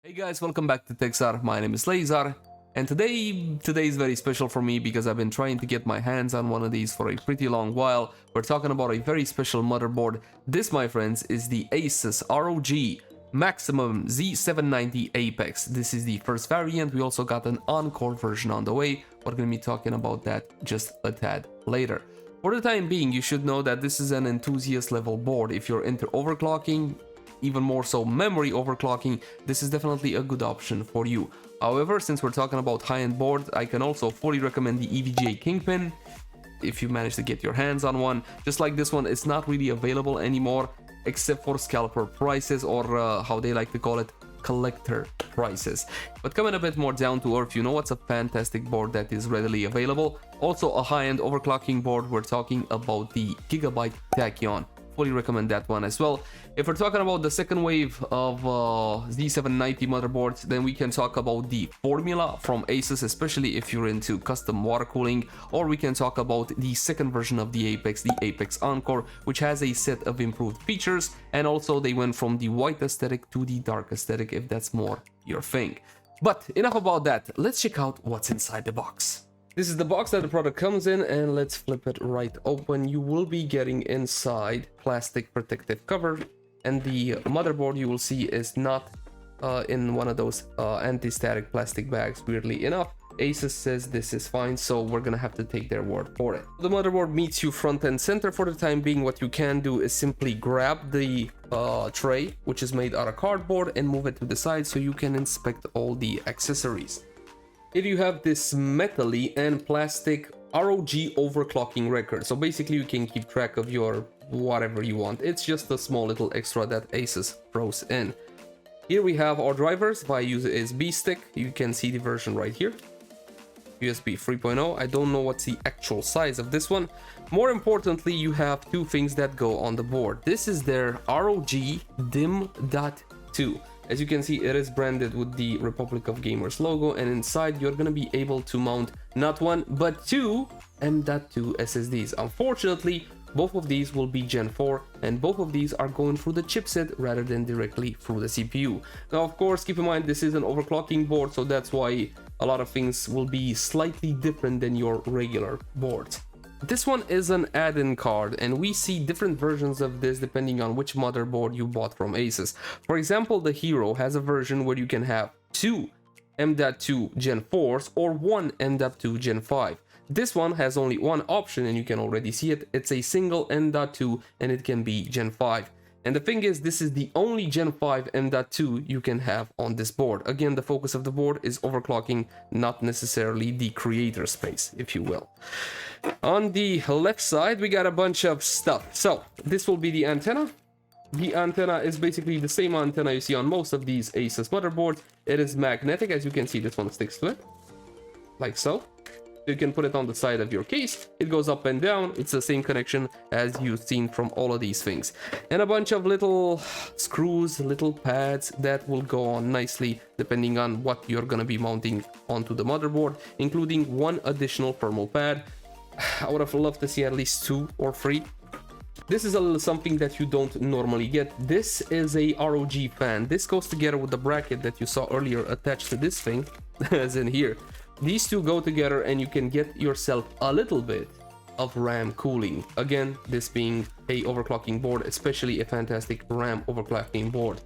Hey guys, welcome back to Texar. My name is Lazar, and today is very special for me because I've been trying to get my hands on one of these for a pretty long while. We're talking about a very special motherboard. This, my friends, is the Asus ROG MAXIMUS Z790 Apex. This is the first variant. We also got an Encore version on the way. We're going to be talking about that just a tad later. For the time being, you should know that this is an enthusiast level board. If you're into overclocking, even more so memory overclocking, this is definitely a good option for you. However, since we're talking about high-end boards, I can also fully recommend the EVGA Kingpin if you manage to get your hands on one. Just like this one, it's not really available anymore except for scalper prices, or how they like to call it, collector prices. But coming a bit more down to earth, you know what's a fantastic board that is readily available? Also a high-end overclocking board. We're talking about the Gigabyte Tachyon. Fully recommend that one as well. If we're talking about the second wave of Z790 motherboards, then we can talk about the formula from Asus, especially if you're into custom water cooling, or we can talk about the second version of the Apex Encore, which has a set of improved features, and also they went from the white aesthetic to the dark aesthetic if that's more your thing. But enough about that, let's check out what's inside the box. This is the box that the product comes in, and let's flip it right open. You will be getting inside plastic protective cover, and the motherboard you will see is not in one of those anti-static plastic bags, weirdly enough. Asus says this is fine, so we're gonna have to take their word for it. The motherboard meets you front and center. For the time being, what you can do is simply grab the tray, which is made out of cardboard, and move it to the side so you can inspect all the accessories. Here you have this metally and plastic ROG overclocking record. So basically you can keep track of your whatever you want. It's just a small little extra that Asus throws in. Here we have our drivers via USB stick. You can see the version right here. USB 3.0. I don't know what's the actual size of this one. More importantly, you have two things that go on the board. This is their ROG DIMM.2. As you can see, it is branded with the Republic of Gamers logo, and inside you're going to be able to mount not one but two M.2 SSDs. Unfortunately, both of these will be Gen 4, and both of these are going through the chipset rather than directly through the CPU. Now, of course, keep in mind this is an overclocking board, so that's why a lot of things will be slightly different than your regular boards. This one is an add-in card, and we see different versions of this depending on which motherboard you bought from Asus. For example, the Hero has a version where you can have two M.2 Gen 4s or one M.2 Gen 5. This one has only one option, and you can already see it. It's a single M.2, and it can be Gen 5. And the thing is, this is the only Gen 5 M.2 you can have on this board. Again, the focus of the board is overclocking, not necessarily the creator space, if you will. On the left side, we got a bunch of stuff. So this will be the antenna. The antenna is basically the same antenna you see on most of these Asus motherboards. It is magnetic. As you can see, this one sticks to it, like so. You can put it on the side of your case. It goes up and down. It's the same connection as you've seen from all of these things. And a bunch of little screws, little pads that will go on nicely depending on what you're going to be mounting onto the motherboard, including one additional thermal pad. I would have loved to see at least 2 or 3. This is a little something that you don't normally get. This is a ROG fan. This goes together with the bracket that you saw earlier attached to this thing, as in here. These two go together, and you can get yourself a little bit of RAM cooling. Again, this being a overclocking board, especially a fantastic RAM overclocking board.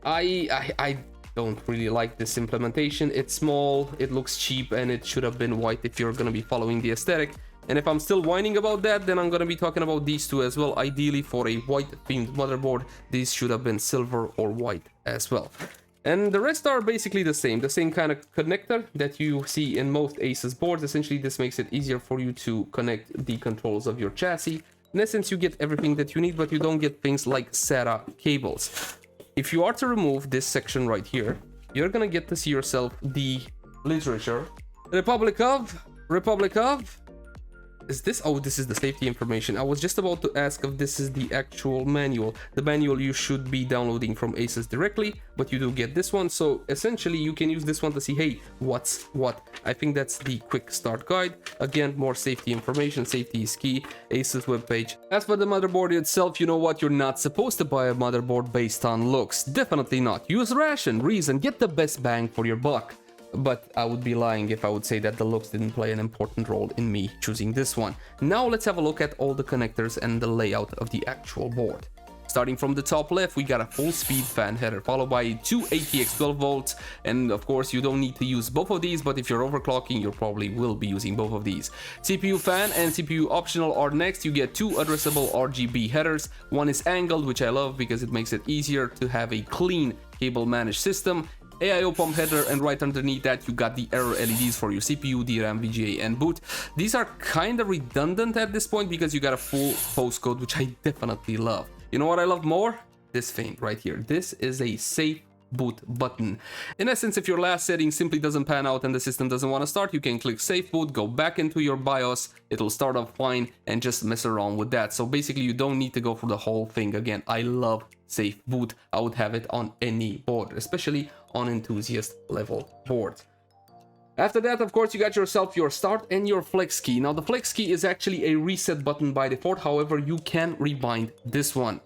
I don't really like this implementation. It's small, it looks cheap, and it should have been white if you're gonna be following the aesthetic. And if I'm still whining about that, then I'm gonna be talking about these two as well. Ideally, for a white themed motherboard, these should have been silver or white as well. And the rest are basically the same kind of connector that you see in most Asus boards. Essentially, this makes it easier for you to connect the controls of your chassis. In essence, you get everything that you need, but you don't get things like SATA cables. If you are to remove this section right here, you're gonna get to see yourself the literature. Republic of Is this? Oh, this is the safety information. I was just about to ask if this is the actual manual. The manual you should be downloading from Asus directly, but you do get this one. So essentially you can use this one to see, hey, what's what. I think that's the quick start guide. Again, more safety information. Safety is key. Asus webpage. As for the motherboard itself, you know what? You're not supposed to buy a motherboard based on looks. Definitely not. Use ration, reason, get the best bang for your buck. But I would be lying if I would say that the looks didn't play an important role in me choosing this one. Now let's have a look at all the connectors and the layout of the actual board. Starting from the top left, we got a full speed fan header, followed by two ATX 12 volts, and of course you don't need to use both of these, but if you're overclocking, you probably will be using both of these. CPU fan and CPU optional are next. You get two addressable RGB headers. One is angled, which I love because it makes it easier to have a clean cable managed system. AIO pump header, and right underneath that you got the error LEDs for your CPU, DRAM, VGA, and boot. These are kind of redundant at this point because you got a full postcode, which I definitely love. You know what I love more? This thing right here. This is a safe boot button. In essence, if your last setting simply doesn't pan out and the system doesn't want to start, you can click safe boot, go back into your BIOS, it'll start up fine, and just mess around with that. So basically you don't need to go through the whole thing again. I love safe boot. I would have it on any board, especially on enthusiast level boards. After that, of course, you got yourself your start and your flex key. Now the flex key is actually a reset button by default, however you can rebind this one.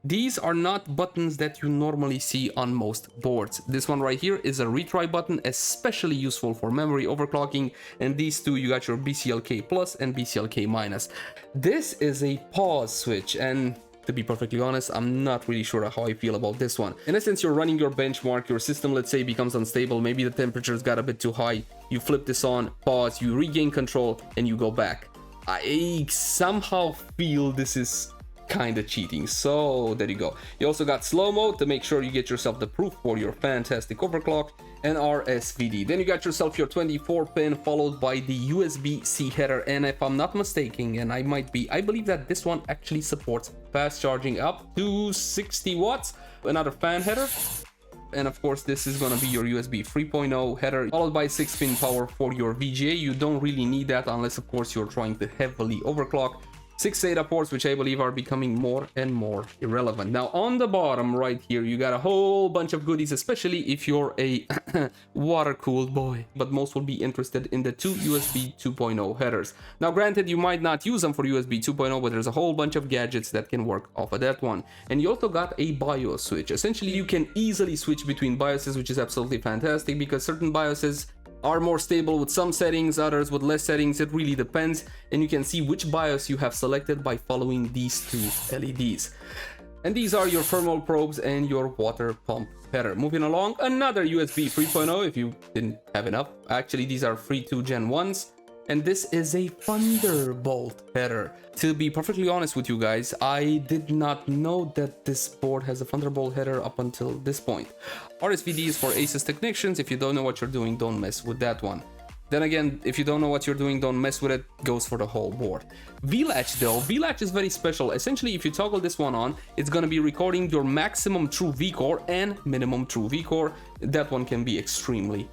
These are not buttons that you normally see on most boards. This one right here is a retry button, especially useful for memory overclocking, and these two you got your BCLK plus and BCLK minus. This is a pause switch, and to be perfectly honest, I'm not really sure how I feel about this one. In essence, you're running your benchmark, your system, let's say, becomes unstable, maybe the temperature's got a bit too high, you flip this on, pause, you regain control, and you go back. I somehow feel this is kind of cheating, so there you go. You also got slow mode to make sure you get yourself the proof for your fantastic overclock, and RSVD. Then you got yourself your 24 pin followed by the USB-C header, and if I'm not mistaken, and I might be, I believe that this one actually supports fast charging up to 60 watts. Another fan header, and of course this is going to be your USB 3.0 header, followed by 6-pin power for your VGA. You don't really need that unless of course you're trying to heavily overclock. 6 SATA ports, which I believe are becoming more and more irrelevant. Now on the bottom right here, you got a whole bunch of goodies, especially if you're a water-cooled boy. But most will be interested in the two USB 2.0 headers. Now granted, you might not use them for USB 2.0, but there's a whole bunch of gadgets that can work off of that one. And you also got a BIOS switch. Essentially, you can easily switch between BIOSes, which is absolutely fantastic because certain BIOSes are more stable with some settings, others with less settings. It really depends, and you can see which BIOS you have selected by following these two LEDs. And these are your thermal probes and your water pump header. Moving along, another USB 3.0 if you didn't have enough. Actually, these are 3.2 Gen 1s. And this is a Thunderbolt header. To be perfectly honest with you guys, I did not know that this board has a Thunderbolt header up until this point. RSVD is for Asus technicians. If you don't know what you're doing, don't mess with that one. Then again, if you don't know what you're doing, don't mess with it. Goes for the whole board. VLATch though, VLATch is very special. Essentially, if you toggle this one on, it's going to be recording your maximum true vCore and minimum true vCore. That one can be extremely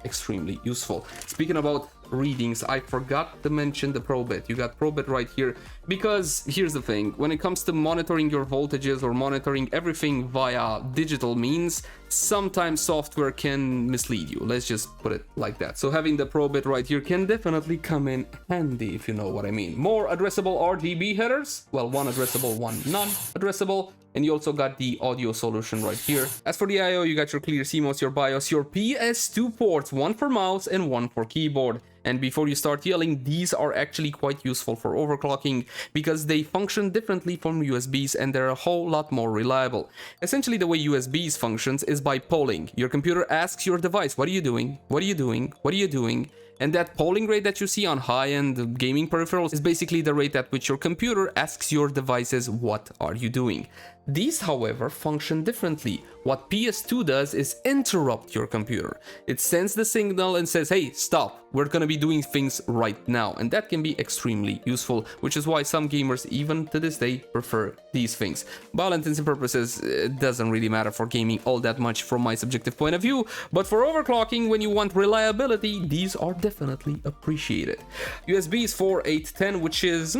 useful. Speaking about readings, I forgot to mention the ProBit. You got ProBit right here, because here's the thing, when it comes to monitoring your voltages or monitoring everything via digital means, sometimes software can mislead you. Let's just put it like that. So having the ProBit right here can definitely come in handy, if you know what I mean. More addressable RGB headers, well, one addressable, one non-addressable. And you also got the audio solution right here. As for the I/O, you got your clear CMOS, your BIOS, your PS2 ports, one for mouse and one for keyboard. And before you start yelling, these are actually quite useful for overclocking because they function differently from USBs and they're a whole lot more reliable. Essentially, the way USBs functions is by polling. Your computer asks your device, what are you doing? What are you doing? What are you doing? And that polling rate that you see on high-end gaming peripherals is basically the rate at which your computer asks your devices, what are you doing? These, however, function differently. What PS2 does is interrupt your computer. It sends the signal and says, hey, stop, we're gonna be doing things right now. And that can be extremely useful, which is why some gamers, even to this day, prefer these things. By all intents and purposes, it doesn't really matter for gaming all that much from my subjective point of view, but for overclocking, when you want reliability, these are definitely appreciate it. USBs 4, 8, 10, which is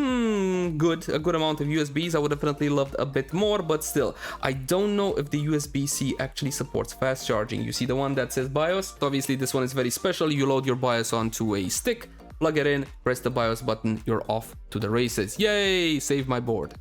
good, a good amount of USBs. I would definitely loved a bit more, but still, I don't know if the USB-C actually supports fast charging. You see the one that says BIOS? Obviously, this one is very special. You load your BIOS onto a stick, plug it in, press the BIOS button, you're off to the races. Yay, save my board.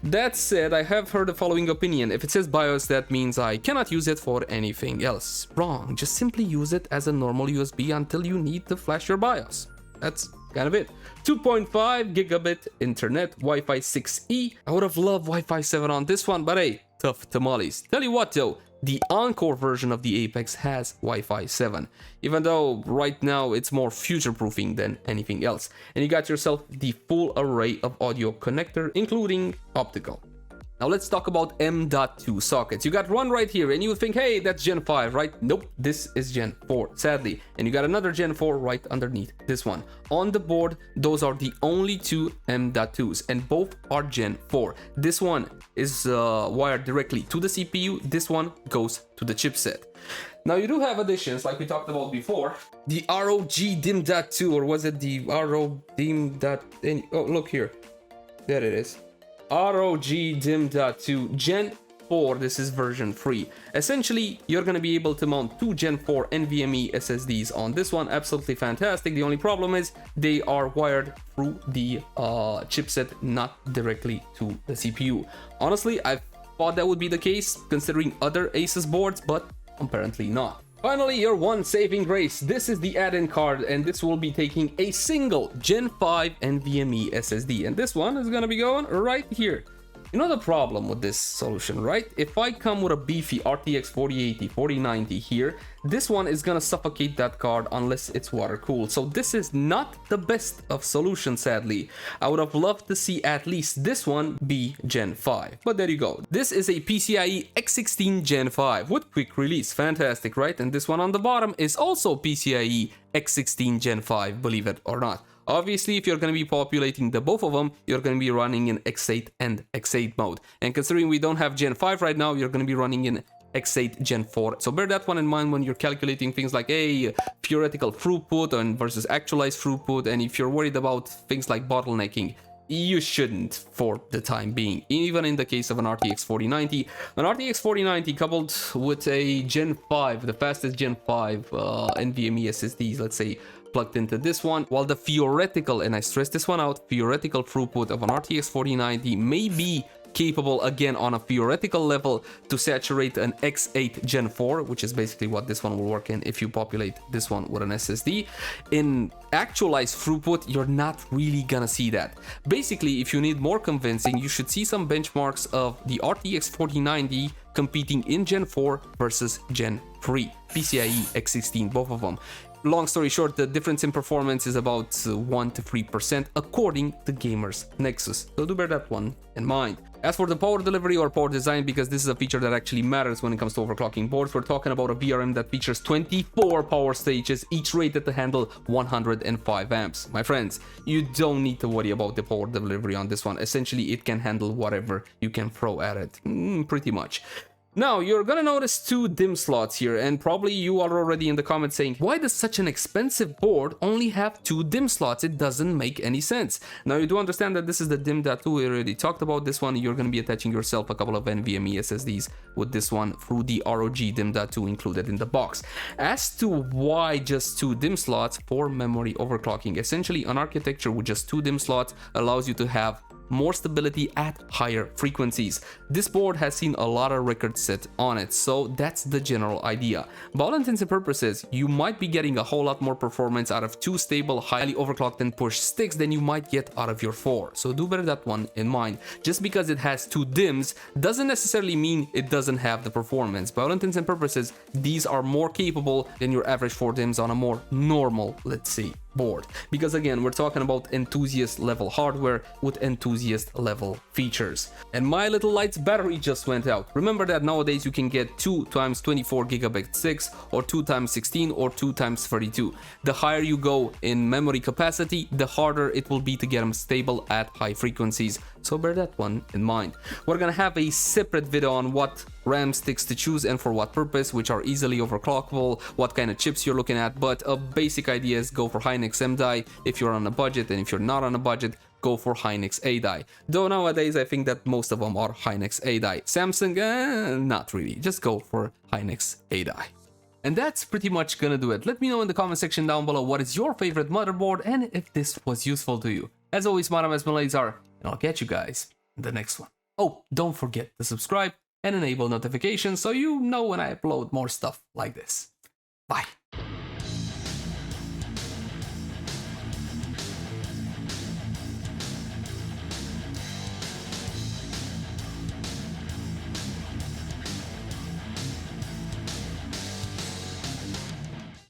That said, I have heard the following opinion. If it says BIOS, that means I cannot use it for anything else. Wrong, just simply use it as a normal USB until you need to flash your BIOS. That's kind of it. 2.5 gigabit internet, Wi-Fi 6E. I would have loved Wi-Fi 7 on this one, but hey, tough tamales. Tell you what though, the Encore version of the Apex has Wi-Fi 7, even though right now it's more future-proofing than anything else. And you got yourself the full array of audio connector, including optical. Now let's talk about M.2 sockets. You got one right here and you would think, hey, that's Gen 5, right? Nope, this is Gen 4, sadly. And you got another Gen 4 right underneath this one. On the board, those are the only two M.2s and both are Gen 4. This one is wired directly to the CPU. This one goes to the chipset. Now you do have additions like we talked about before. The ROG DIMM.2, or was it the ROG DIMM.2? Oh, look here. There it is. ROG DIMM.2 Gen 4, this is version 3. Essentially, you're going to be able to mount two Gen 4 NVMe SSDs on this one. Absolutely fantastic. The only problem is they are wired through the chipset, not directly to the CPU. Honestly, I thought that would be the case considering other Asus boards, but apparently not. Finally, your one saving grace. This is the add-in card, and this will be taking a single Gen 5 NVMe SSD, and this one is gonna be going right here. You know the problem with this solution, right? If I come with a beefy RTX 4080, 4090 here, this one is gonna suffocate that card unless it's water cooled. So this is not the best of solutions, sadly. I would have loved to see at least this one be Gen 5. But there you go. This is a PCIe X16 Gen 5 with quick release. Fantastic, right? And this one on the bottom is also PCIe X16 Gen 5, believe it or not. Obviously, if you're going to be populating the both of them, you're going to be running in X8 and X8 mode. And considering we don't have Gen 5 right now, you're going to be running in X8 Gen 4. So bear that one in mind when you're calculating things like theoretical throughput and versus actualized throughput. And if you're worried about things like bottlenecking, you shouldn't for the time being. Even in the case of an RTX 4090, an RTX 4090 coupled with a Gen 5, the fastest Gen 5 NVMe SSDs, let's say, plugged into this one, while the theoretical, and I stress this one out, theoretical throughput of an RTX 4090 may be capable, again on a theoretical level, to saturate an X8 Gen 4, which is basically what this one will work in if you populate this one with an SSD. In actualized throughput, you're not really gonna see that. Basically, if you need more convincing, you should see some benchmarks of the RTX 4090 competing in Gen 4 versus Gen 3, PCIe X16, both of them. Long story short, the difference in performance is about 1 to 3% according to Gamers Nexus. So do bear that one in mind. As for the power delivery or power design, because this is a feature that actually matters when it comes to overclocking boards, we're talking about a VRM that features 24 power stages, each rated to handle 105 amps. My friends, you don't need to worry about the power delivery on this one. Essentially, it can handle whatever you can throw at it, pretty much. Now, you're gonna notice two DIMM slots here, and probably you are already in the comments saying, why does such an expensive board only have two DIMM slots? It doesn't make any sense. Now, you do understand that this is the DIMM.2, we already talked about this one. You're gonna be attaching yourself a couple of NVMe SSDs with this one through the ROG DIMM.2 included in the box. As to why just two DIMM slots, for memory overclocking. Essentially, an architecture with just two DIMM slots allows you to have more stability at higher frequencies. This board has seen a lot of records set on it, so that's the general idea. By all intents and purposes, you might be getting a whole lot more performance out of two stable, highly overclocked and pushed sticks than you might get out of your four. So do bear that one in mind. Just because it has two DIMMs doesn't necessarily mean it doesn't have the performance. By all intents and purposes, these are more capable than your average 4 DIMMs on a more normal, let's say, board. Because again, we're talking about enthusiast level hardware with enthusiast level features. And my little light's battery just went out. Remember that nowadays you can get 2 times 24 gigabit 6 or 2 times 16 or 2 times 32. The higher you go in memory capacity, the harder it will be to get them stable at high frequencies. so bear that one in mind. We're gonna have a separate video on what RAM sticks to choose and for what purpose, which are easily overclockable, what kind of chips you're looking at, but a basic idea is go for Hynix M die if you're on a budget, and if you're not on a budget, go for Hynix A die. Though nowadays I think that most of them are Hynix A die. Samsung, not really, just go for Hynix A die. And that's pretty much gonna do it. Let me know in the comment section down below what is your favorite motherboard and if this was useful to you. As always, my name is Malazar, and I'll catch you guys in the next one. Oh, don't forget to subscribe and enable notifications so you know when I upload more stuff like this. Bye.